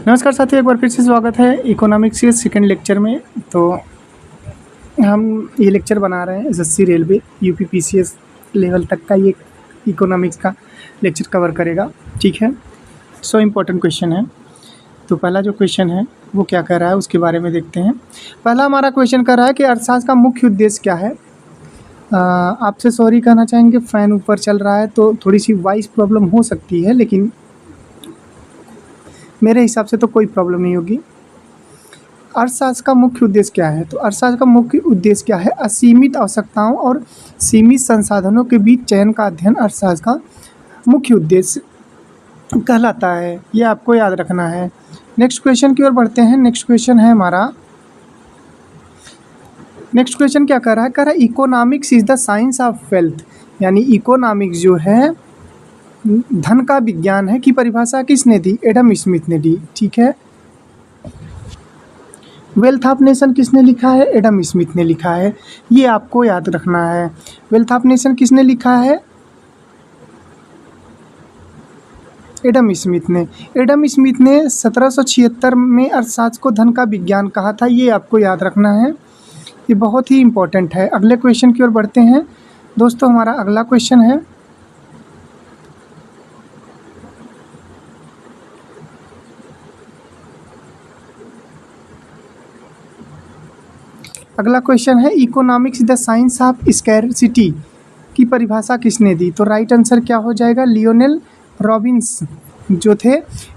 नमस्कार साथियों, एक बार फिर से स्वागत है इकोनॉमिक्स के सेकंड लेक्चर में। तो हम ये लेक्चर बना रहे हैं SSC railway UP PCS level तक का। ये इकोनॉमिक्स का लेक्चर कवर करेगा, ठीक है। सो इम्पोर्टेंट क्वेश्चन है। तो पहला जो क्वेश्चन है वो क्या कह रहा है उसके बारे में देखते हैं। पहला हमारा क्वेश्चन कह रहा है कि अर्थशास्त्र का मुख्य उद्देश्य क्या है। आपसे सॉरी कहना चाहेंगे, फ़ैन ऊपर चल रहा है तो थोड़ी सी वॉइस प्रॉब्लम हो सकती है, लेकिन मेरे हिसाब से तो कोई प्रॉब्लम नहीं होगी। अर्थशास्त्र का मुख्य उद्देश्य क्या है? तो अर्थशास्त्र का मुख्य उद्देश्य क्या है? असीमित आवश्यकताओं और सीमित संसाधनों के बीच चयन का अध्ययन अर्थशास्त्र का मुख्य उद्देश्य कहलाता है। ये आपको याद रखना है। नेक्स्ट क्वेश्चन की ओर बढ़ते हैं। नेक्स्ट क्वेश्चन है हमारा, नेक्स्ट क्वेश्चन क्या कर रहा है? कह रहा है economics is the science of wealth, यानी इकोनॉमिक्स जो है धन का विज्ञान है की परिभाषा किसने दी? एडम स्मिथ ने दी, ठीक है। वेल्थ ऑफ नेशन किसने लिखा है? एडम स्मिथ ने लिखा है। ये आपको याद रखना है। वेल्थ ऑफ नेशन किसने लिखा है? एडम स्मिथ ने। एडम स्मिथ ने 1776 में अर्थशास्त्र को धन का विज्ञान कहा था। ये आपको याद रखना है, ये बहुत ही इम्पोर्टेंट है। अगले क्वेश्चन की ओर बढ़ते हैं दोस्तों। हमारा अगला क्वेश्चन है, अगला क्वेश्चन है economics the science of scarcity की परिभाषा किसने दी? तो राइट आंसर क्या हो जाएगा? लियोनेल रॉबिन्स जो थे,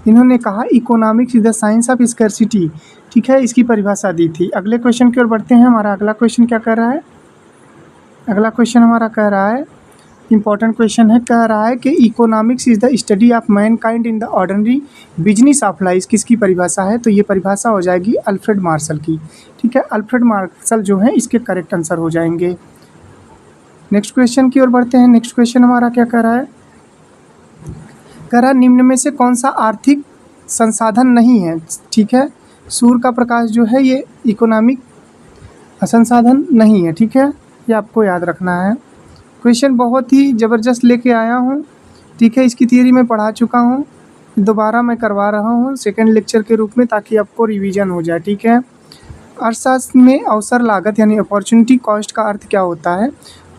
इन्होंने कहा economics is the science of scarcity, ठीक है, इसकी परिभाषा दी थी। अगले क्वेश्चन की ओर बढ़ते हैं। हमारा अगला क्वेश्चन क्या कह रहा है? अगला क्वेश्चन हमारा कह रहा है, इंपॉर्टेंट क्वेश्चन है, कह रहा है कि economics is the study of Mankind in the ordinary business of life, किसकी परिभाषा है? तो ये परिभाषा हो जाएगी अल्फ्रेड मार्शल की, ठीक है। अल्फ्रेड मार्शल जो है इसके करेक्ट आंसर हो जाएंगे। नेक्स्ट क्वेश्चन की ओर बढ़ते हैं। नेक्स्ट क्वेश्चन हमारा क्या कह रहा है? कह रहा है निम्न में से कौन सा आर्थिक संसाधन नहीं है, ठीक है। सूर्य का प्रकाश जो है ये इकोनॉमिक संसाधन नहीं है, ठीक है, ये आपको याद रखना है। क्वेश्चन बहुत ही ज़बरदस्त लेके आया हूँ, ठीक है। इसकी थियरी मैं पढ़ा चुका हूँ, दोबारा मैं करवा रहा हूँ सेकंड लेक्चर के रूप में, ताकि आपको रिवीजन हो जाए, ठीक है। अर्थशास्त्र में अवसर लागत यानी अपॉर्चुनिटी कॉस्ट का अर्थ क्या होता है?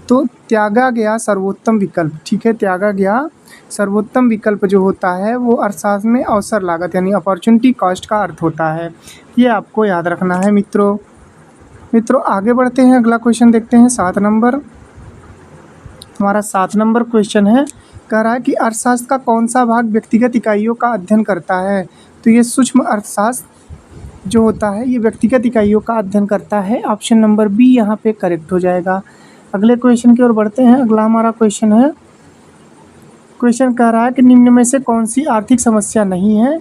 तो त्यागा गया सर्वोत्तम विकल्प, ठीक है। त्यागा गया सर्वोत्तम विकल्प जो होता है वो अर्थशास्त्र में अवसर लागत यानी अपॉर्चुनिटी कॉस्ट का अर्थ होता है। ये आपको याद रखना है मित्रों आगे बढ़ते हैं। अगला क्वेश्चन देखते हैं, 7 नंबर। हमारा 7 नंबर क्वेश्चन है, कह रहा है कि अर्थशास्त्र का कौन सा भाग व्यक्तिगत इकाइयों का अध्ययन करता है? तो ये सूक्ष्म अर्थशास्त्र जो होता है ये व्यक्तिगत इकाइयों का अध्ययन करता है। ऑप्शन नंबर बी यहाँ पे करेक्ट हो जाएगा। अगले क्वेश्चन की ओर बढ़ते हैं। अगला हमारा क्वेश्चन है, क्वेश्चन कह रहा है कि निम्न में से कौन सी आर्थिक समस्या नहीं है?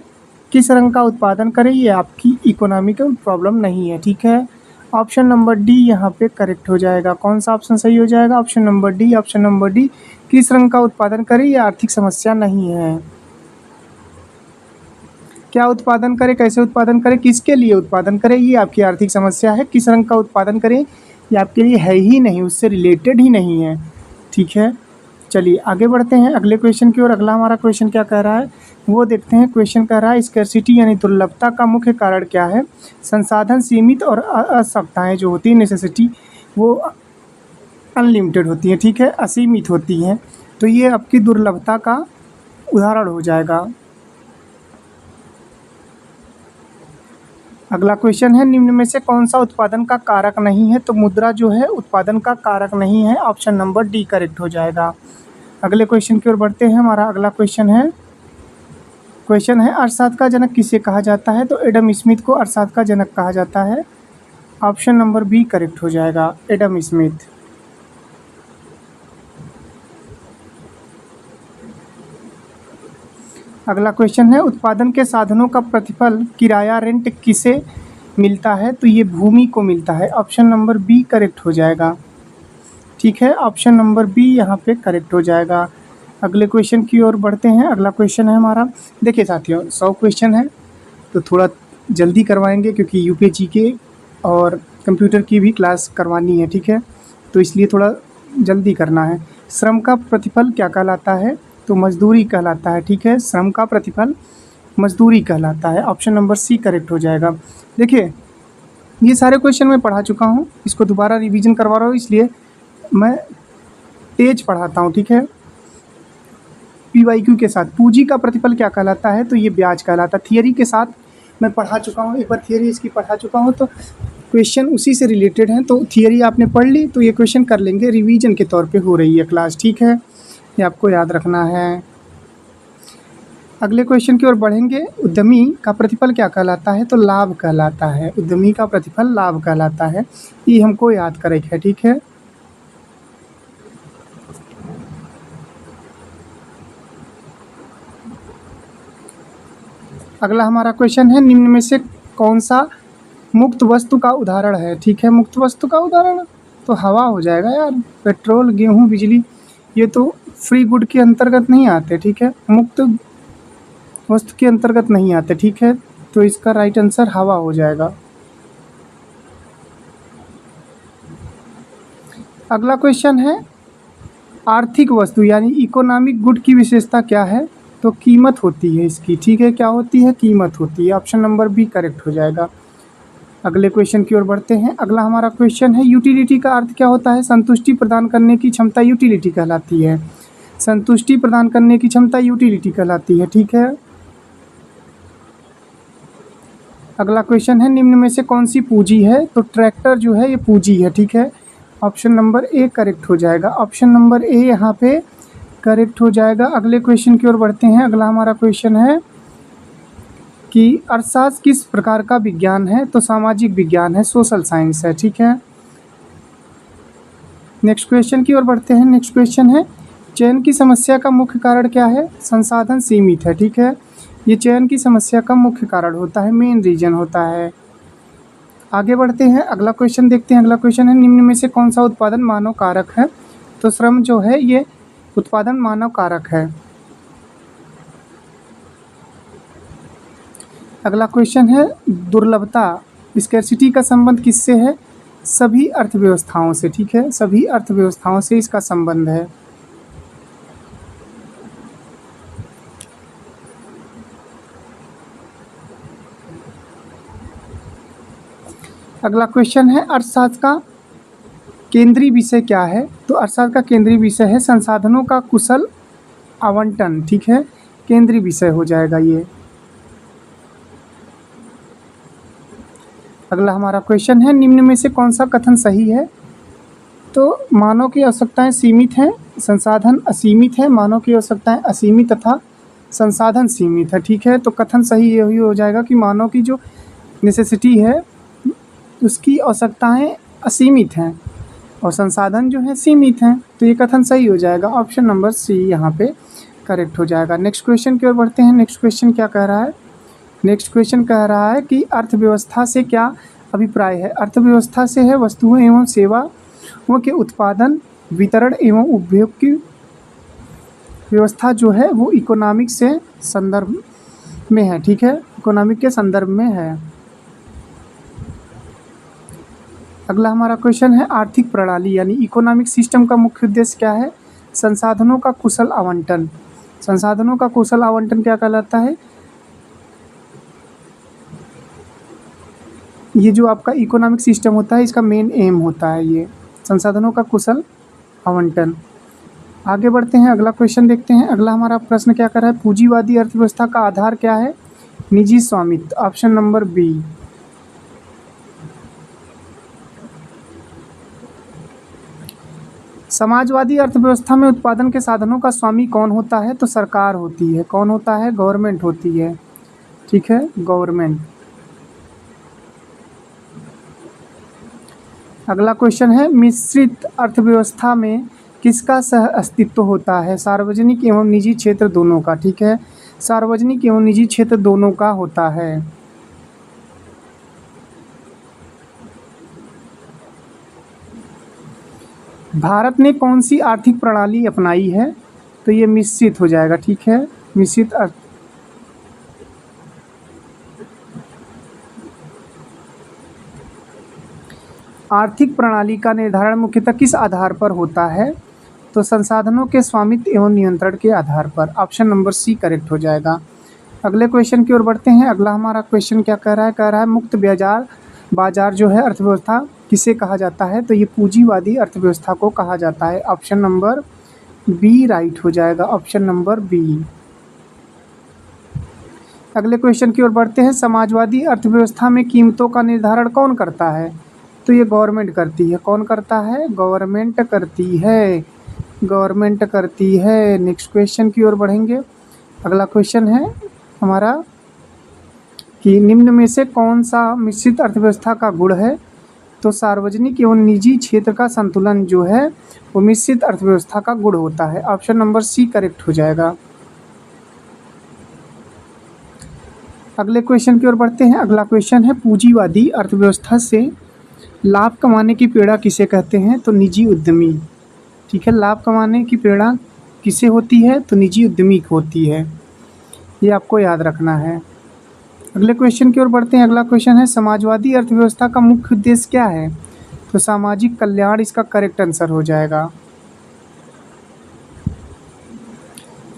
किस रंग का उत्पादन करें? ये आपकी इकोनॉमिकल प्रॉब्लम नहीं है, ठीक है। ऑप्शन नंबर डी यहाँ पे करेक्ट हो जाएगा। कौन सा ऑप्शन सही हो जाएगा? Option number D. Option number D, किस रंग का उत्पादन करें ये आर्थिक समस्या नहीं है। क्या उत्पादन करें, कैसे उत्पादन करें, किसके लिए उत्पादन करें, ये आपकी आर्थिक समस्या है। किस रंग का उत्पादन करें ये आपके लिए है ही नहीं, उससे रिलेटेड ही नहीं है, ठीक है। चलिए आगे बढ़ते हैं अगले क्वेश्चन की ओर। अगला हमारा क्वेश्चन क्या कह रहा है वो देखते हैं। क्वेश्चन कह रहा है स्कैरसिटी यानी दुर्लभता का मुख्य कारण क्या है? संसाधन सीमित और आवश्यकताएं जो होती है नेसेसिटी वो अनलिमिटेड होती हैं, ठीक है, असीमित होती हैं। तो ये आपकी दुर्लभता का उदाहरण हो जाएगा। अगला क्वेश्चन है, निम्न में से कौन सा उत्पादन का कारक नहीं है? तो मुद्रा जो है उत्पादन का कारक नहीं है। ऑप्शन नंबर डी करेक्ट हो जाएगा। अगले क्वेश्चन की ओर बढ़ते हैं। हमारा अगला क्वेश्चन है अर्थशास्त्र का जनक किसे कहा जाता है? तो एडम स्मिथ को अर्थशास्त्र का जनक कहा जाता है। ऑप्शन नंबर बी करेक्ट हो जाएगा, एडम स्मिथ। अगला क्वेश्चन है उत्पादन के साधनों का प्रतिफल किराया रेंट किसे मिलता है? तो ये भूमि को मिलता है। ऑप्शन नंबर बी करेक्ट हो जाएगा, ठीक है। ऑप्शन नंबर बी यहाँ पे करेक्ट हो जाएगा। अगले क्वेश्चन की ओर बढ़ते हैं। अगला क्वेश्चन है हमारा, देखिए साथियों 100 क्वेश्चन है तो थोड़ा जल्दी करवाएंगे क्योंकि यूपीएससी के और कंप्यूटर की भी क्लास करवानी है, ठीक है, तो इसलिए थोड़ा जल्दी करना है। श्रम का प्रतिफल क्या कहलाता है? तो मजदूरी कहलाता है, ठीक है। श्रम का प्रतिफल मजदूरी कहलाता है। ऑप्शन नंबर सी करेक्ट हो जाएगा। देखिए, ये सारे क्वेश्चन मैं पढ़ा चुका हूँ, इसको दोबारा रिवीजन करवा रहा हूँ, इसलिए मैं तेज पढ़ाता हूँ, ठीक है। PYQ के साथ पूंजी का प्रतिफल क्या कहलाता है, तो ये ब्याज कहलाता है। थियरी के साथ मैं पढ़ा चुका हूँ, एक बार थियरी इसकी पढ़ा चुका हूँ, तो क्वेश्चन उसी से रिलेटेड हैं। तो थियरी आपने पढ़ ली तो ये क्वेश्चन कर लेंगे, रिवीजन के तौर पे हो रही है क्लास, ठीक है, ये आपको याद रखना है। अगले क्वेश्चन की ओर बढ़ेंगे। उद्यमी का प्रतिफल क्या कहलाता है, तो लाभ कहलाता है। उद्यमी का प्रतिफल लाभ कहलाता है, ये हमको याद करें है, ठीक है। अगला हमारा क्वेश्चन है, निम्न में से कौन सा मुक्त वस्तु का उदाहरण है, ठीक है। मुक्त वस्तु का उदाहरण तो हवा हो जाएगा यार, पेट्रोल, गेहूं, बिजली, ये तो फ्री गुड के अंतर्गत नहीं आते, ठीक है, मुक्त वस्तु के अंतर्गत नहीं आते, ठीक है। तो इसका राइट आंसर हवा हो जाएगा। अगला क्वेश्चन है, आर्थिक वस्तु यानी इकोनॉमिक गुड की विशेषता क्या है, तो कीमत होती है इसकी, ठीक है। क्या होती है, कीमत होती है। ऑप्शन नंबर बी करेक्ट हो जाएगा। अगले क्वेश्चन की ओर बढ़ते हैं। अगला हमारा क्वेश्चन है, यूटिलिटी का अर्थ क्या होता है, संतुष्टि प्रदान करने की क्षमता यूटिलिटी कहलाती है। संतुष्टि प्रदान करने की क्षमता यूटिलिटी कहलाती है, ठीक है। अगला क्वेश्चन है, निम्न में से कौन सी पूंजी है, तो ट्रैक्टर जो है ये पूंजी है, ठीक है। ऑप्शन नंबर ए करेक्ट हो जाएगा। ऑप्शन नंबर ए यहाँ पे करेक्ट हो जाएगा। अगले क्वेश्चन की ओर बढ़ते हैं। अगला हमारा क्वेश्चन है कि अर्थशास्त्र किस प्रकार का विज्ञान है, तो सामाजिक विज्ञान है, सोशल साइंस है, ठीक है। नेक्स्ट क्वेश्चन की ओर बढ़ते हैं। नेक्स्ट क्वेश्चन है, चयन की समस्या का मुख्य कारण क्या है, संसाधन सीमित है, ठीक है। ये चयन की समस्या का मुख्य कारण होता है, मेन रीजन होता है। आगे बढ़ते हैं, अगला क्वेश्चन देखते हैं। अगला क्वेश्चन है, निम्न में से कौन सा उत्पादन मानव कारक है, तो श्रम जो है ये उत्पादन मानव कारक है। अगला क्वेश्चन है, दुर्लभता स्कैर्सिटी का संबंध किससे है, सभी अर्थव्यवस्थाओं से, ठीक है, सभी अर्थव्यवस्थाओं से इसका संबंध है। अगला क्वेश्चन है, अर्थशास्त्र का केंद्रीय विषय क्या है, तो अर्थशास्त्र का केंद्रीय विषय है संसाधनों का कुशल आवंटन, ठीक है, केंद्रीय विषय हो जाएगा ये। अगला हमारा क्वेश्चन है, निम्न में से कौन सा कथन सही है, तो मानव की आवश्यकताएं सीमित हैं, संसाधन असीमित है। मानव की आवश्यकताएं असीमित तथा संसाधन सीमित है, ठीक है। तो कथन सही यही हो जाएगा कि मानव की जो नेसेसिटी है उसकी आवश्यकताएं असीमित हैं और संसाधन जो है सीमित हैं, तो ये कथन सही हो जाएगा। ऑप्शन नंबर सी यहाँ पे करेक्ट हो जाएगा। नेक्स्ट क्वेश्चन की ओर बढ़ते हैं। नेक्स्ट क्वेश्चन क्या कह रहा है, नेक्स्ट क्वेश्चन कह रहा है कि अर्थव्यवस्था से क्या अभिप्राय है। अर्थव्यवस्था से है वस्तुओं एवं सेवाओं के उत्पादन, वितरण एवं उपभोग की व्यवस्था जो है वो इकोनॉमिक से संदर्भ में है, ठीक है, इकोनॉमिक के संदर्भ में है। अगला हमारा क्वेश्चन है, आर्थिक प्रणाली यानी इकोनॉमिक सिस्टम का मुख्य उद्देश्य क्या है, संसाधनों का कुशल आवंटन। संसाधनों का कुशल आवंटन क्या कहलाता है, ये जो आपका इकोनॉमिक सिस्टम होता है इसका मेन एम होता है ये संसाधनों का कुशल आवंटन। आगे बढ़ते हैं, अगला क्वेश्चन देखते हैं। अगला हमारा प्रश्न क्या कर रहा है, पूंजीवादी अर्थव्यवस्था का आधार क्या है, निजी स्वामित्व। Option number B. समाजवादी अर्थव्यवस्था में उत्पादन के साधनों का स्वामी कौन होता है, तो सरकार होती है। कौन होता है, गवर्नमेंट होती है, ठीक है, गवर्नमेंट। अगला क्वेश्चन है, मिश्रित अर्थव्यवस्था में किसका सह अस्तित्व होता है, सार्वजनिक एवं निजी क्षेत्र दोनों का, ठीक है, सार्वजनिक एवं निजी क्षेत्र दोनों का होता है। भारत ने कौन सी आर्थिक प्रणाली अपनाई है, तो ये मिश्रित हो जाएगा, ठीक है, मिश्रित आर्थिक प्रणाली का निर्धारण मुख्यतः किस आधार पर होता है, तो संसाधनों के स्वामित्व एवं नियंत्रण के आधार पर। ऑप्शन नंबर सी करेक्ट हो जाएगा। अगले क्वेश्चन की ओर बढ़ते हैं। अगला हमारा क्वेश्चन क्या कह रहा है मुक्त बाजार जो है अर्थव्यवस्था किसे कहा जाता है? तो ये पूंजीवादी अर्थव्यवस्था को कहा जाता है। ऑप्शन नंबर बी राइट हो जाएगा, ऑप्शन नंबर बी। अगले क्वेश्चन की ओर बढ़ते हैं। समाजवादी अर्थव्यवस्था में कीमतों का निर्धारण कौन करता है? तो ये गवर्नमेंट करती है। कौन करता है? गवर्नमेंट करती है, गवर्नमेंट करती है। नेक्स्ट क्वेश्चन की ओर बढ़ेंगे। अगला क्वेश्चन है हमारा कि निम्न में से कौन सा मिश्रित अर्थव्यवस्था का गुण है? तो सार्वजनिक एवं निजी क्षेत्र का संतुलन जो है वो मिश्रित अर्थव्यवस्था का गुण होता है। ऑप्शन नंबर सी करेक्ट हो जाएगा। अगले क्वेश्चन की ओर बढ़ते हैं। अगला क्वेश्चन है पूंजीवादी अर्थव्यवस्था से लाभ कमाने की प्रेरणा किसे कहते हैं? तो निजी उद्यमी। ठीक है, लाभ कमाने की प्रेरणा किसे होती है? तो निजी उद्यमी को होती है, ये आपको याद रखना है। अगले क्वेश्चन की ओर बढ़ते हैं। अगला क्वेश्चन है समाजवादी अर्थव्यवस्था का मुख्य उद्देश्य क्या है? तो सामाजिक कल्याण इसका करेक्ट आंसर हो जाएगा।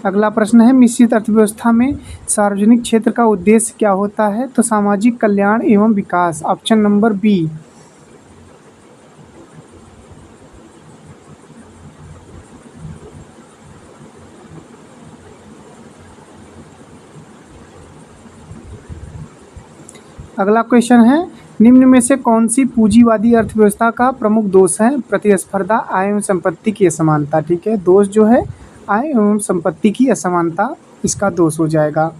अगला प्रश्न है मिश्रित अर्थव्यवस्था में सार्वजनिक क्षेत्र का उद्देश्य क्या होता है? तो सामाजिक कल्याण एवं विकास, ऑप्शन नंबर बी। अगला क्वेश्चन है निम्न में से कौन सी पूंजीवादी अर्थव्यवस्था का प्रमुख दोष है? प्रतिस्पर्धा, आय एवं संपत्ति की असमानता। ठीक है, दोष जो है आय एवं संपत्ति की असमानता इसका दोष हो जाएगा।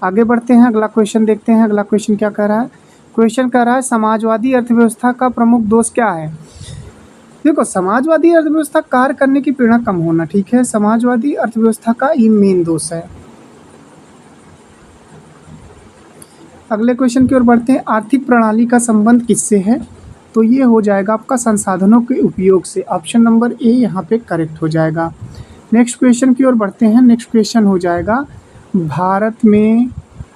आगे बढ़ते हैं, अगला क्वेश्चन देखते हैं। अगला क्वेश्चन क्या कह रहा है? क्वेश्चन कह रहा है समाजवादी अर्थव्यवस्था का प्रमुख दोष क्या है? देखो, समाजवादी अर्थव्यवस्था कार्य करने की प्रेरणा कम होना। ठीक है, समाजवादी अर्थव्यवस्था का ये मेन दोष है। अगले क्वेश्चन की ओर बढ़ते हैं। आर्थिक प्रणाली का संबंध किससे है? तो ये हो जाएगा आपका संसाधनों के उपयोग से। ऑप्शन नंबर ए यहाँ पे करेक्ट हो जाएगा। नेक्स्ट क्वेश्चन की ओर बढ़ते हैं। नेक्स्ट क्वेश्चन हो जाएगा भारत में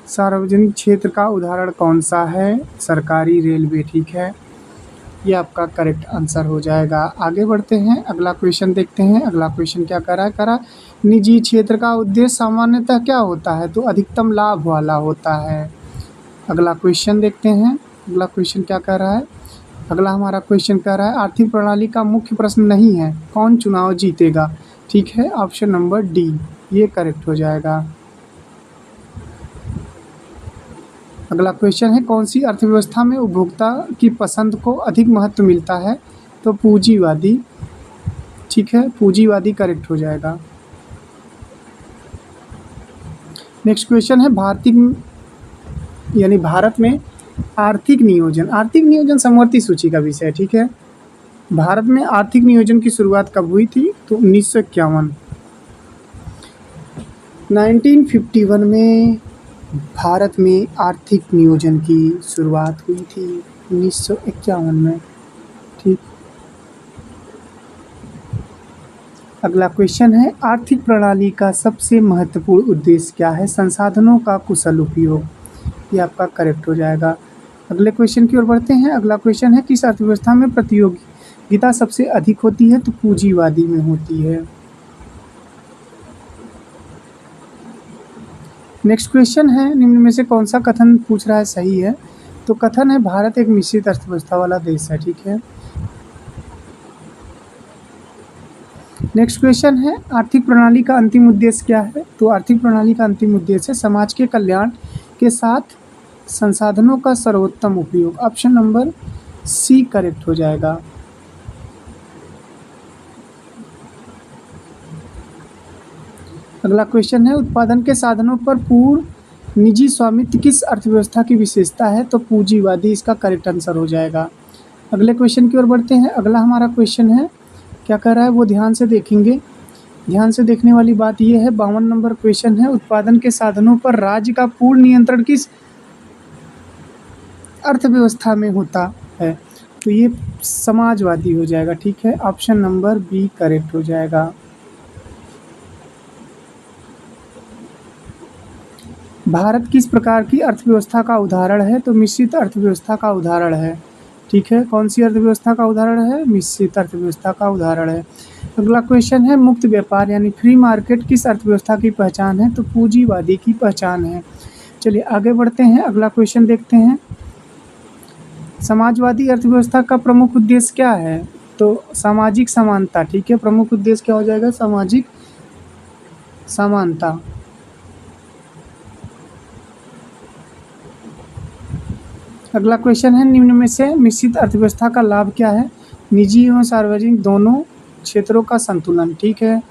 सार्वजनिक क्षेत्र का उदाहरण कौन सा है? सरकारी रेलवे। ठीक है, ये आपका करेक्ट आंसर हो जाएगा। आगे बढ़ते हैं, अगला क्वेश्चन देखते हैं। अगला क्वेश्चन क्या कर रहा है? निजी क्षेत्र का उद्देश्य सामान्यतः क्या होता है? तो अधिकतम लाभ वाला होता है। अगला क्वेश्चन देखते हैं। अगला क्वेश्चन क्या कह रहा है? अगला हमारा क्वेश्चन कह रहा है आर्थिक प्रणाली का मुख्य प्रश्न नहीं है कौन चुनाव जीतेगा। ठीक है, ऑप्शन नंबर डी ये करेक्ट हो जाएगा। अगला क्वेश्चन है कौन सी अर्थव्यवस्था में उपभोक्ता की पसंद को अधिक महत्व मिलता है? तो पूंजीवादी। ठीक है, पूंजीवादी करेक्ट हो जाएगा। नेक्स्ट क्वेश्चन है भारत में आर्थिक नियोजन समवर्ती सूची का विषय है। ठीक है, भारत में आर्थिक नियोजन की शुरुआत कब हुई थी? तो 1951 1951 में भारत में आर्थिक नियोजन की शुरुआत हुई थी, 1951 में। ठीक, अगला क्वेश्चन है आर्थिक प्रणाली का सबसे महत्वपूर्ण उद्देश्य क्या है? संसाधनों का कुशल उपयोग, ये आपका करेक्ट हो जाएगा। अगले क्वेश्चन की ओर बढ़ते हैं। अगला क्वेश्चन है किस अर्थव्यवस्था में प्रतियोगिता सबसे अधिक होती है? तो पूंजीवादी में होती है। नेक्स्ट क्वेश्चन है निम्न में से कौन सा कथन पूछ रहा है सही है? तो कथन है भारत एक मिश्रित अर्थव्यवस्था वाला देश है। ठीक है, नेक्स्ट क्वेश्चन है आर्थिक प्रणाली का अंतिम उद्देश्य क्या है? तो आर्थिक प्रणाली का अंतिम उद्देश्य है समाज के कल्याण के साथ संसाधनों का सर्वोत्तम उपयोग। ऑप्शन नंबर सी करेक्ट हो जाएगा। अगला क्वेश्चन है उत्पादन के साधनों पर पूर्ण निजी स्वामित्व किस अर्थव्यवस्था की विशेषता है? तो पूंजीवादी इसका करेक्ट आंसर हो जाएगा। अगले क्वेश्चन की ओर बढ़ते हैं। अगला हमारा क्वेश्चन है क्या कर रहा है वो ध्यान से देखेंगे। ध्यान से देखने वाली बात यह है 52 नंबर क्वेश्चन है उत्पादन के साधनों पर राज्य का पूर्ण नियंत्रण किस अर्थव्यवस्था में होता है? तो ये समाजवादी हो जाएगा। ठीक है, ऑप्शन नंबर बी करेक्ट हो जाएगा। भारत किस प्रकार की अर्थव्यवस्था का उदाहरण है? तो मिश्रित अर्थव्यवस्था का उदाहरण है। ठीक है, कौन सी अर्थव्यवस्था का उदाहरण है? मिश्रित अर्थव्यवस्था का उदाहरण है। अगला क्वेश्चन है, मुक्त व्यापार यानी फ्री मार्केट किस अर्थव्यवस्था की पहचान है? तो पूंजीवादी की पहचान है। चलिए आगे बढ़ते हैं, अगला क्वेश्चन देखते हैं। समाजवादी अर्थव्यवस्था का प्रमुख उद्देश्य क्या है? तो सामाजिक समानता। ठीक है, प्रमुख उद्देश्य क्या हो जाएगा? सामाजिक समानता। अगला क्वेश्चन है, निम्न में से मिश्रित अर्थव्यवस्था का लाभ क्या है? निजी एवं सार्वजनिक दोनों क्षेत्रों का संतुलन। ठीक है,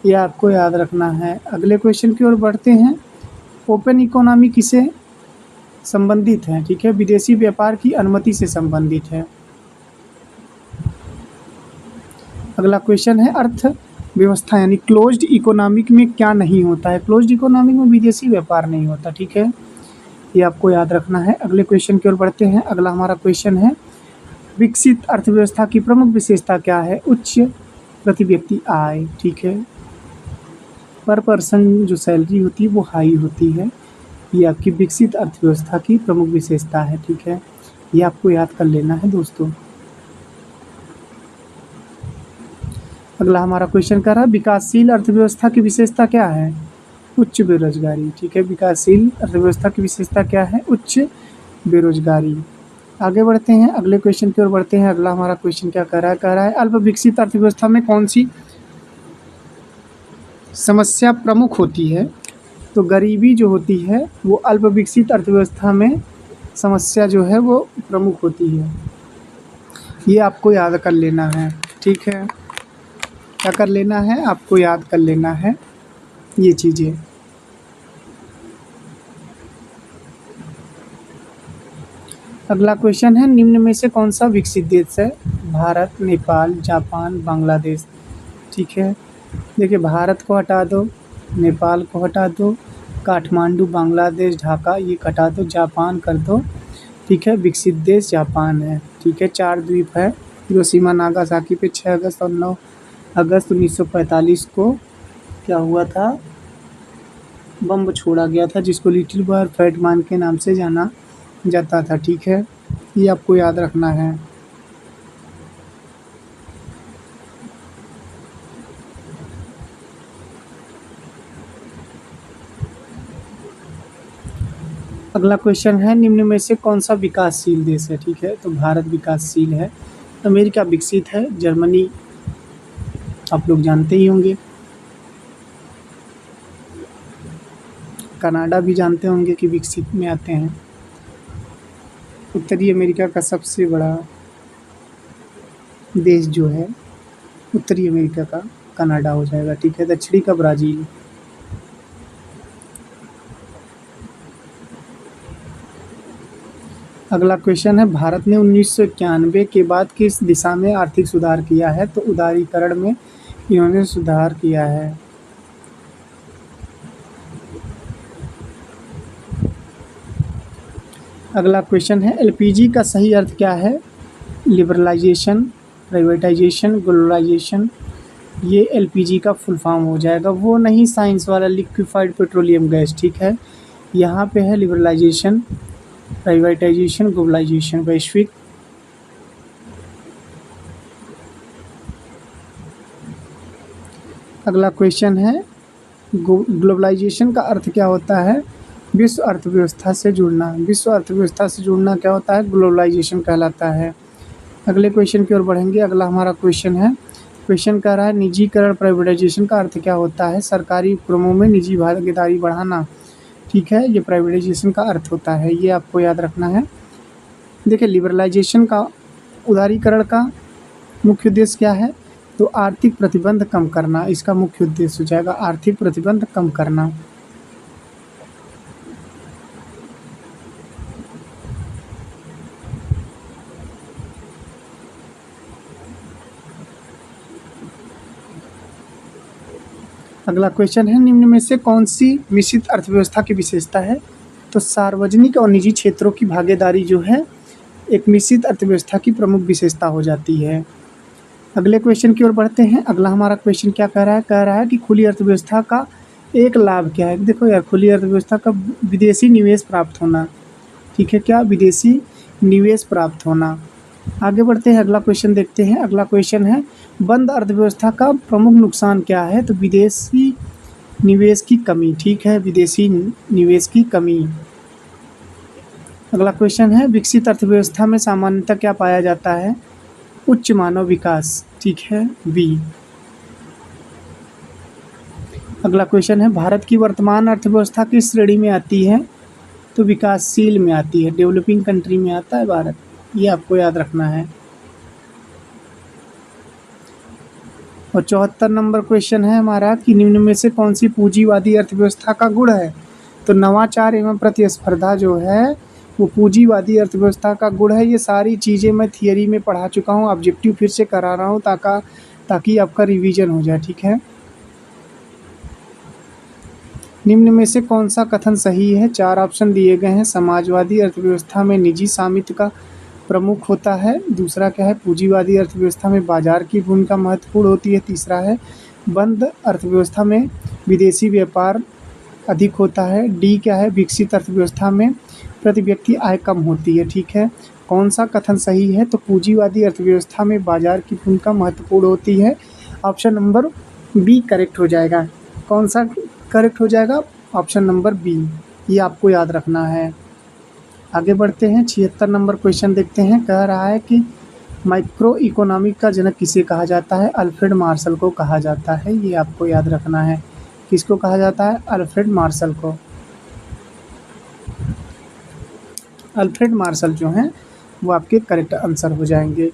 ये आपको याद रखना है। अगले क्वेश्चन की ओर बढ़ते हैं, ओपन इकोनॉमी किसे संबंधित है? ठीक है, विदेशी व्यापार की अनुमति से संबंधित है। अगला क्वेश्चन है, अर्थव्यवस्था यानी क्लोज्ड इकोनॉमिक में क्या नहीं होता है? क्लोज्ड इकोनॉमिक में विदेशी व्यापार नहीं होता। ठीक है, ये आपको याद रखना है। अगले क्वेश्चन की ओर बढ़ते हैं। अगला हमारा क्वेश्चन है, विकसित अर्थव्यवस्था की प्रमुख विशेषता क्या है? उच्च प्रति व्यक्ति आय। ठीक है, पर पर्सन जो सैलरी होती है वो हाई होती है। ये आपकी विकसित अर्थव्यवस्था की प्रमुख विशेषता है। ठीक है, ये आपको याद कर लेना है दोस्तों। अगला हमारा क्वेश्चन कर रहा है, विकासशील अर्थव्यवस्था की विशेषता क्या है? उच्च बेरोजगारी। ठीक है, विकासशील अर्थव्यवस्था की विशेषता क्या है? उच्च बेरोजगारी। आगे बढ़ते हैं, अगले क्वेश्चन की ओर बढ़ते हैं। अगला हमारा क्वेश्चन क्या कह रहा है, अल्प विकसित अर्थव्यवस्था में कौन सी समस्या प्रमुख होती है? तो गरीबी जो होती है वो अल्प विकसित अर्थव्यवस्था में समस्या जो है वो प्रमुख होती है। ये आपको याद कर लेना है। ठीक है, क्या कर लेना है? आपको याद कर लेना है ये चीज़ें। अगला क्वेश्चन है, निम्न में से कौन सा विकसित देश है? भारत, नेपाल, जापान, बांग्लादेश। ठीक है, देखिए भारत को हटा दो, नेपाल को हटा दो, काठमांडू, बांग्लादेश, ढाका ये हटा दो, जापान कर दो। ठीक है, विकसित देश जापान है। ठीक है, 4 द्वीप है, हिरोशिमा नागासाकी पे 6 अगस्त और 9 अगस्त 1945 को क्या हुआ था? बम छोड़ा गया था, जिसको लिटिल बॉय और फैट मैन के नाम से जाना जाता था। ठीक है, ये आपको याद रखना है। अगला क्वेश्चन है, निम्न में से कौन सा विकासशील देश है? ठीक है, तो भारत विकासशील है, अमेरिका विकसित है, जर्मनी आप लोग जानते ही होंगे, कनाडा भी जानते होंगे कि विकसित में आते हैं। उत्तरी अमेरिका का सबसे बड़ा देश जो है उत्तरी अमेरिका का कनाडा हो जाएगा। ठीक है, दक्षिणी का ब्राज़ील। अगला क्वेश्चन है, भारत ने 1991 के बाद किस दिशा में आर्थिक सुधार किया है? तो उदारीकरण में इन्होंने सुधार किया है। अगला क्वेश्चन है, एलपीजी का सही अर्थ क्या है? Liberalisation, privatisation, globalisation. ये एलपीजी का फुल फॉर्म हो जाएगा, वो नहीं साइंस वाला लिक्विफाइड पेट्रोलियम गैस। ठीक है, यहाँ पे है लिबरलाइजेशन, प्राइवेटाइजेशन, ग्लोबलाइजेशन, वैश्विक। अगला क्वेश्चन है, ग्लोबलाइजेशन का अर्थ क्या होता है? विश्व अर्थव्यवस्था से जुड़ना। विश्व अर्थव्यवस्था से जुड़ना क्या होता है? ग्लोबलाइजेशन कहलाता है। अगले क्वेश्चन की ओर बढ़ेंगे। अगला हमारा क्वेश्चन है, क्वेश्चन कह रहा है, निजीकरण प्राइवेटाइजेशन का अर्थ क्या होता है? सरकारी उपक्रमों में निजी भागीदारी बढ़ाना। ठीक है, ये प्राइवेटाइजेशन का अर्थ होता है, ये आपको याद रखना है। देखिए लिबरलाइजेशन का, उदारीकरण का मुख्य उद्देश्य क्या है? तो आर्थिक प्रतिबंध कम करना इसका मुख्य उद्देश्य हो जाएगा, आर्थिक प्रतिबंध कम करना। अगला क्वेश्चन है, निम्न में से कौन सी मिश्रित अर्थव्यवस्था की विशेषता है? तो सार्वजनिक और निजी क्षेत्रों की भागीदारी जो है एक मिश्रित अर्थव्यवस्था की प्रमुख विशेषता हो जाती है। अगले क्वेश्चन की ओर बढ़ते हैं। अगला हमारा क्वेश्चन क्या कह रहा है? कह रहा है कि खुली अर्थव्यवस्था का एक लाभ क्या है? देखो यार, खुली अर्थव्यवस्था का विदेशी निवेश प्राप्त होना। ठीक है, क्या? विदेशी निवेश प्राप्त होना। आगे बढ़ते हैं, अगला क्वेश्चन देखते हैं। अगला क्वेश्चन है, बंद अर्थव्यवस्था का प्रमुख नुकसान क्या है? तो विदेशी निवेश की कमी। ठीक है, विदेशी निवेश की कमी। अगला क्वेश्चन है, विकसित अर्थव्यवस्था में सामान्यतः क्या पाया जाता है? उच्च मानव विकास। ठीक है, बी। अगला क्वेश्चन है, भारत की वर्तमान अर्थव्यवस्था किस श्रेणी में आती है? तो विकासशील में आती है, डेवलपिंग कंट्री में आता है भारत, ये आपको याद रखना है। और 74 नंबर क्वेश्चन है हमारा कि निम्न में से कौन सी पूंजीवादी अर्थव्यवस्था का गुण है? तो नवाचार एवं प्रतिस्पर्धा जो है वो पूंजीवादी अर्थव्यवस्था का गुण है। ये सारी चीज़ें मैं थियरी में पढ़ा चुका हूँ, ऑब्जेक्टिव फिर से करा रहा हूँ ताकि आपका रिवीजन हो जाए। ठीक है, निम्न में से कौन सा कथन सही है? 4 ऑप्शन दिए गए हैं। समाजवादी अर्थव्यवस्था में निजी स्वामित्व का प्रमुख होता है। दूसरा क्या है? पूंजीवादी अर्थव्यवस्था में बाजार की भूमिका महत्वपूर्ण होती है। तीसरा है, बंद अर्थव्यवस्था में विदेशी व्यापार अधिक होता है। डी क्या है? विकसित अर्थव्यवस्था में प्रति व्यक्ति आय कम होती है। ठीक है, कौन सा कथन सही है? तो पूंजीवादी अर्थव्यवस्था में बाजार की भूमिका महत्वपूर्ण होती है। ऑप्शन नंबर बी करेक्ट हो जाएगा। कौन सा करेक्ट हो जाएगा? ऑप्शन नंबर बी, ये आपको याद रखना है। आगे बढ़ते हैं, 76 नंबर क्वेश्चन देखते हैं। कह रहा है कि माइक्रो इकोनॉमिक का जनक किसे कहा जाता है? अल्फ्रेड मार्शल को कहा जाता है, ये आपको याद रखना है। किसको कहा जाता है? अल्फ्रेड मार्शल को। अल्फ्रेड मार्शल जो हैं वो आपके करेक्ट आंसर हो जाएंगे।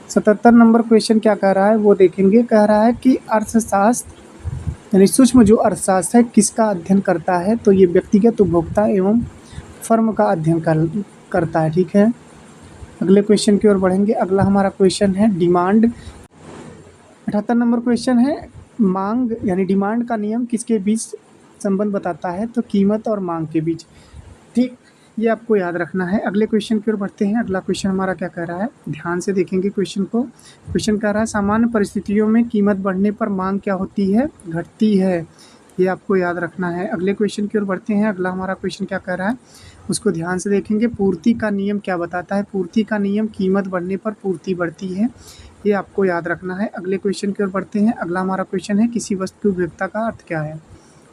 77 नंबर क्वेश्चन क्या कह रहा है वो देखेंगे। कह रहा है कि अर्थशास्त्र यानी सूक्ष्म जो अर्थशास्त्र है किसका अध्ययन करता है? तो ये व्यक्तिगत उपभोक्ता एवं फर्म का अध्ययन करता है। ठीक है, अगले क्वेश्चन की ओर बढ़ेंगे। अगला हमारा क्वेश्चन है डिमांड। 78 नंबर क्वेश्चन है, मांग यानी डिमांड का नियम किसके बीच संबंध बताता है? तो कीमत और मांग के बीच। ठीक, ये आपको याद रखना है। अगले क्वेश्चन की ओर बढ़ते हैं। अगला क्वेश्चन हमारा क्या कह रहा है, ध्यान से देखेंगे क्वेश्चन को। क्वेश्चन कह रहा है सामान्य परिस्थितियों में कीमत बढ़ने पर मांग क्या होती है? घटती है, ये आपको याद रखना है। अगले क्वेश्चन की ओर बढ़ते हैं। अगला हमारा क्वेश्चन क्या कह रहा है उसको ध्यान से देखेंगे। पूर्ति का नियम क्या बताता है? पूर्ति का नियम कीमत बढ़ने पर पूर्ति बढ़ती है, ये आपको याद रखना है। अगले क्वेश्चन की ओर बढ़ते हैं। अगला हमारा क्वेश्चन है किसी वस्तु की उपभोक्ता का अर्थ क्या है?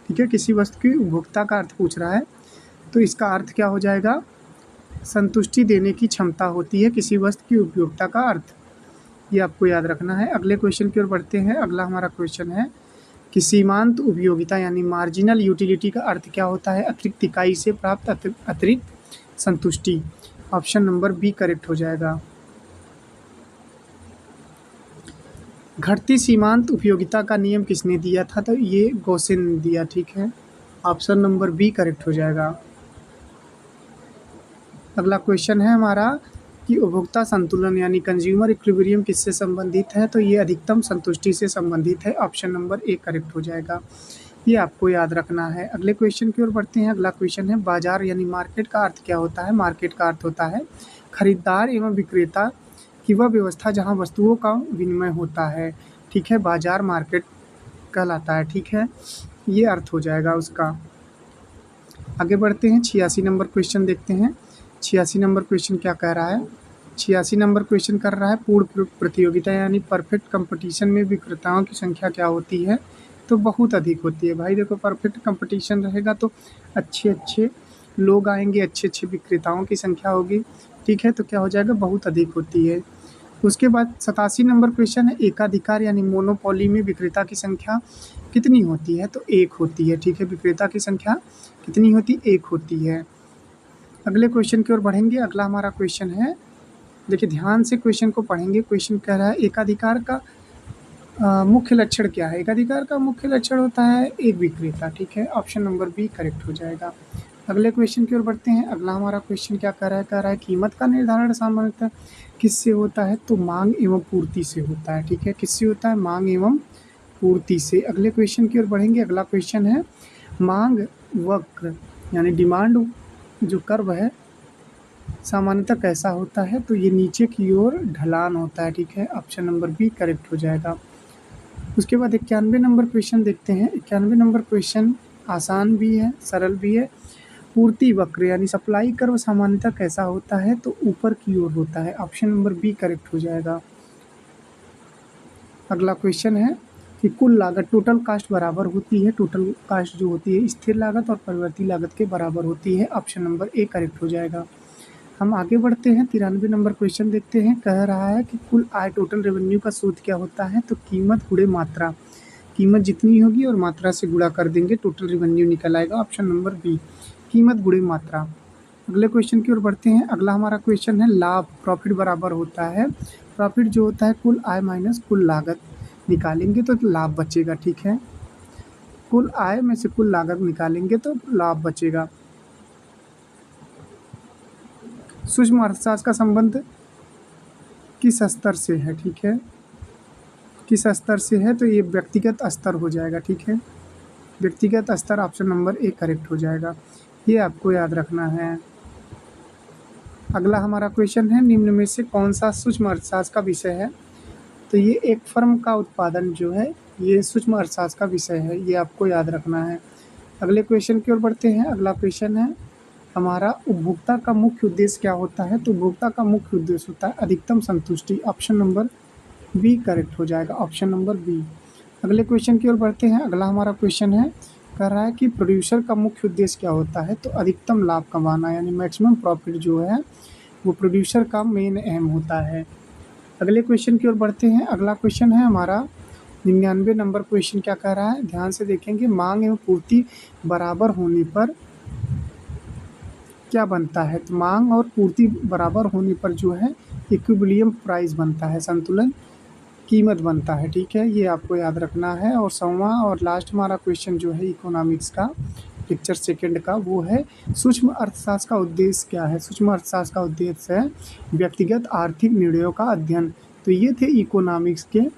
ठीक है, किसी वस्तु की उपभोक्ता का अर्थ पूछ रहा है, तो इसका अर्थ क्या हो जाएगा? संतुष्टि देने की क्षमता होती है किसी वस्तु की उपयोगिता का अर्थ, ये आपको याद रखना है। अगले क्वेश्चन की ओर बढ़ते हैं। अगला हमारा क्वेश्चन है कि सीमांत उपयोगिता यानी मार्जिनल यूटिलिटी का अर्थ क्या होता है? अतिरिक्त इकाई से प्राप्त अतिरिक्त संतुष्टि। ऑप्शन नंबर बी करेक्ट हो जाएगा। घटती सीमांत उपयोगिता का नियम किसने दिया था? तो ये गॉसेन ने दिया। ठीक है, ऑप्शन नंबर बी करेक्ट हो जाएगा। अगला क्वेश्चन है हमारा कि उपभोक्ता संतुलन यानी कंज्यूमर इक्विलिब्रियम किससे संबंधित है? तो ये अधिकतम संतुष्टि से संबंधित है। ऑप्शन नंबर ए करेक्ट हो जाएगा, ये आपको याद रखना है। अगले क्वेश्चन की ओर बढ़ते हैं। अगला क्वेश्चन है बाजार यानी मार्केट का अर्थ क्या होता है? मार्केट का अर्थ होता है खरीदार एवं विक्रेता की वह व्यवस्था जहाँ वस्तुओं का विनिमय होता है। ठीक है, बाजार मार्केट कहलाता है। ठीक है, ये अर्थ हो जाएगा उसका। आगे बढ़ते हैं, 86 नंबर क्वेश्चन देखते हैं। 86 नंबर क्वेश्चन क्या कह रहा है? 86 नंबर क्वेश्चन कर रहा है पूर्ण प्रतियोगिता यानी परफेक्ट कंपटीशन में विक्रेताओं की संख्या क्या होती है? तो बहुत अधिक होती है। भाई देखो, परफेक्ट कंपटीशन रहेगा तो अच्छे लोग आएंगे, अच्छे विक्रेताओं की संख्या होगी। ठीक है, तो क्या हो जाएगा? बहुत अधिक होती है। उसके बाद 87 नंबर क्वेश्चन है एकाधिकार यानी मोनोपोली में विक्रेता की संख्या कितनी होती है? तो 1 होती है। ठीक है, विक्रेता की संख्या कितनी होती? 1 होती है। अगले क्वेश्चन की ओर बढ़ेंगे। अगला हमारा क्वेश्चन है, देखिए ध्यान से क्वेश्चन को पढ़ेंगे। क्वेश्चन कह रहा है एकाधिकार का मुख्य लक्षण क्या है? एकाधिकार का मुख्य लक्षण होता है एक विक्रेता। ठीक है, ऑप्शन नंबर बी करेक्ट हो जाएगा। अगले क्वेश्चन की ओर बढ़ते हैं। अगला हमारा क्वेश्चन क्या कह रहा है? कह रहा है कीमत का निर्धारण सामान्यतः किससे होता है? तो मांग एवं पूर्ति से होता है। ठीक है, किससे होता है? मांग एवं पूर्ति से। अगले क्वेश्चन की ओर बढ़ेंगे। अगला क्वेश्चन है मांग वक्र यानी डिमांड जो कर्व है सामान्यतः कैसा होता है? तो ये नीचे की ओर ढलान होता है। ठीक है, ऑप्शन नंबर बी करेक्ट हो जाएगा। उसके बाद 91 नंबर क्वेश्चन देखते हैं। 91 नंबर क्वेश्चन आसान भी है, सरल भी है। पूर्ति वक्र यानी सप्लाई कर्व सामान्यतः कैसा होता है, तो ऊपर की ओर होता है। ऑप्शन नंबर बी करेक्ट हो जाएगा। अगला क्वेश्चन है कि कुल लागत टोटल कास्ट बराबर होती है। टोटल कास्ट जो होती है स्थिर लागत और परिवर्ती लागत के बराबर होती है। ऑप्शन नंबर ए करेक्ट हो जाएगा। हम आगे बढ़ते हैं, 93 नंबर क्वेश्चन देखते हैं। कह रहा है कि कुल आय टोटल रेवेन्यू का सूत्र क्या होता है, तो कीमत गुणे मात्रा। कीमत जितनी होगी और मात्रा से गुणा कर देंगे, टोटल रेवेन्यू निकल आएगा। ऑप्शन नंबर बी कीमत गुणे मात्रा। अगले क्वेश्चन की ओर बढ़ते हैं। अगला हमारा क्वेश्चन है लाभ प्रॉफिट बराबर होता है। प्रॉफिट जो होता है कुल आय माइनस कुल लागत, निकालेंगे तो लाभ बचेगा। ठीक है, कुल आय में से कुल लागत निकालेंगे तो लाभ बचेगा। सूक्ष्म अर्थशास्त्र का संबंध किस स्तर से है, ठीक है, किस स्तर से है, तो ये व्यक्तिगत स्तर हो जाएगा। ठीक है, व्यक्तिगत स्तर ऑप्शन नंबर ए करेक्ट हो जाएगा। ये आपको याद रखना है। अगला हमारा क्वेश्चन है निम्न में से कौन सा सूक्ष्म अर्थशास्त्र का विषय है, तो ये एक फर्म का उत्पादन जो है ये सूक्ष्म अर्थशास्त्र का विषय है, ये आपको याद रखना है। अगले क्वेश्चन की ओर बढ़ते हैं। अगला क्वेश्चन है हमारा उपभोक्ता का मुख्य उद्देश्य क्या होता है, तो उपभोक्ता का मुख्य उद्देश्य होता है अधिकतम संतुष्टि। ऑप्शन नंबर बी करेक्ट हो जाएगा। Option number B. अगले क्वेश्चन की ओर बढ़ते हैं। अगला हमारा क्वेश्चन है कह रहा है कि प्रोड्यूसर का मुख्य उद्देश्य क्या होता है, तो अधिकतम लाभ कमाना यानी मैक्सिमम प्रॉफिट जो है वो प्रोड्यूसर का मेन एम होता है। अगले क्वेश्चन की ओर बढ़ते हैं। अगला क्वेश्चन है हमारा 99 नंबर क्वेश्चन क्या कह रहा है, ध्यान से देखेंगे। मांग एवं पूर्ति बराबर होने पर क्या बनता है, तो मांग और पूर्ति बराबर होने पर जो है इक्विलिब्रियम प्राइस बनता है, संतुलन कीमत बनता है। ठीक है, ये आपको याद रखना है। और 100वां और लास्ट हमारा क्वेश्चन जो है इकोनॉमिक्स का लेक्चर सेकंड का वो है सूक्ष्म अर्थशास्त्र का उद्देश्य क्या है। सूक्ष्म अर्थशास्त्र का उद्देश्य है व्यक्तिगत आर्थिक निर्णयों का अध्ययन। तो ये थे इकोनॉमिक्स के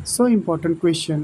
100 इम्पोर्टेंट क्वेश्चन।